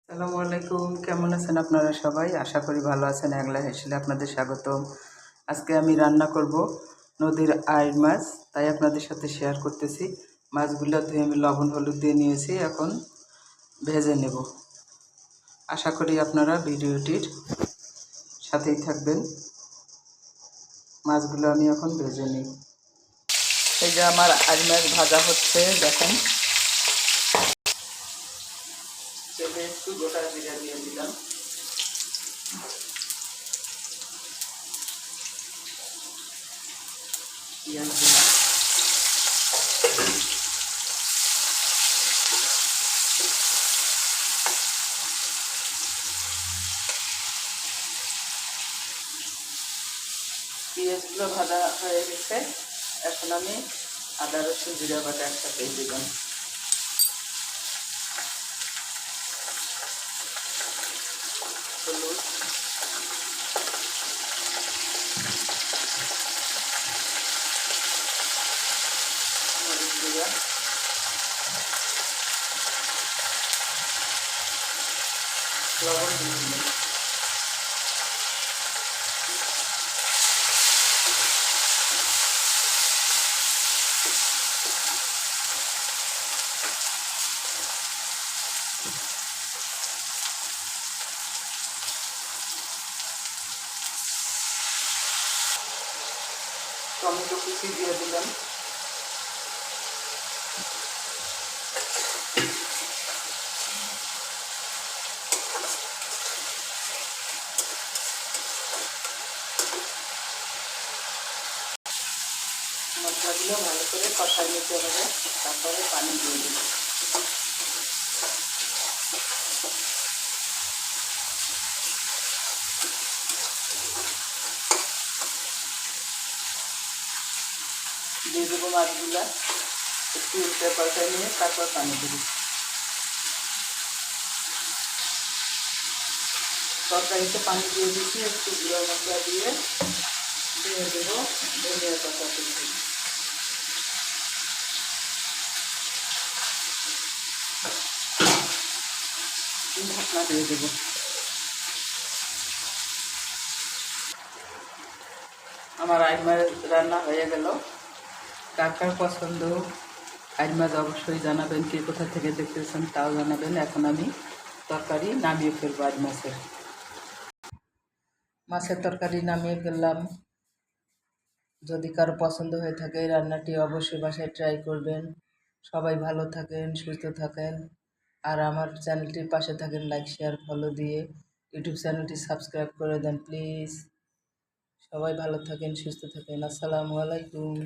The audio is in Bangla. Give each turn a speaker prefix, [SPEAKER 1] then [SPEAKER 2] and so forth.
[SPEAKER 1] আসসালামু আলাইকুম। কেমন আছেন আপনারা সবাই? আশা করি ভালো আছেন। একলা হেসেলে আপনাদের স্বাগতম। আজকে আমি রান্না করব নদীর আইড় মাছ, তাই আপনাদের সাথে শেয়ার করতেছি। মাছগুলো ধুয়ে আমি লবণ হলুদ দিয়ে নিয়েছি, এখন ভেজে নেব। আশা করি আপনারা ভিডিওটির সাথেই থাকবেন। মাছগুলো আমি এখন ভেজে নিই। এই যে আমার আইড় মাছ ভাজা হচ্ছে, দেখেন। তেলে একটু গোটা জিরা দিয়ে দিলাম, পেঁয়াজ দিলাম, পেঁয়াজগুলো ভাজা হয়ে গেছে। এখন আমি আদা রসুন জিরা বাটা একসাথে দিলাম, হলুদ, মরিচ গুঁড়া, লবণ দিয়ে দিলাম। টমেটো কুচি দিয়ে দিলাম, মশলাগুলো ভালো করে কষাই নিতে হবে, তারপরে পানি দিয়ে দিলাম। দিয়ে দেবো মাছগুলা, একটু উল্টে পাল্টাই নিয়ে তারপর পানি দেবো। তরকারিতে পানি দিয়ে দিচ্ছি, একটু গুঁড়ো মশলা দিয়ে দেবো ধনিয়া পাতা কুচি। ঢাকনা দিয়ে দেবো। আমার আইড় মাছ রান্না হয়ে গেল। কার কার পছন্দ আইড় মাছ অবশ্যই জানাবেন, কে কোথা থেকে দেখতেছেন তাও জানাবেন। এখন আমি তরকারি নামিয়ে ফেলবো। আইড় মাছের তরকারি নামিয়ে ফেললাম। যদি কারো পছন্দ হয়ে থাকে রান্নাটি অবশ্যই বাসায় ট্রাই করবেন। সবাই ভালো থাকেন, সুস্থ থাকেন, আর আমার চ্যানেলটির পাশে থাকেন লাইক শেয়ার ফলো দিয়ে। ইউটিউব চ্যানেলটি সাবস্ক্রাইব করে দেন প্লিজ। সবাই ভালো থাকেন, সুস্থ থাকেন। আসসালামু আলাইকুম।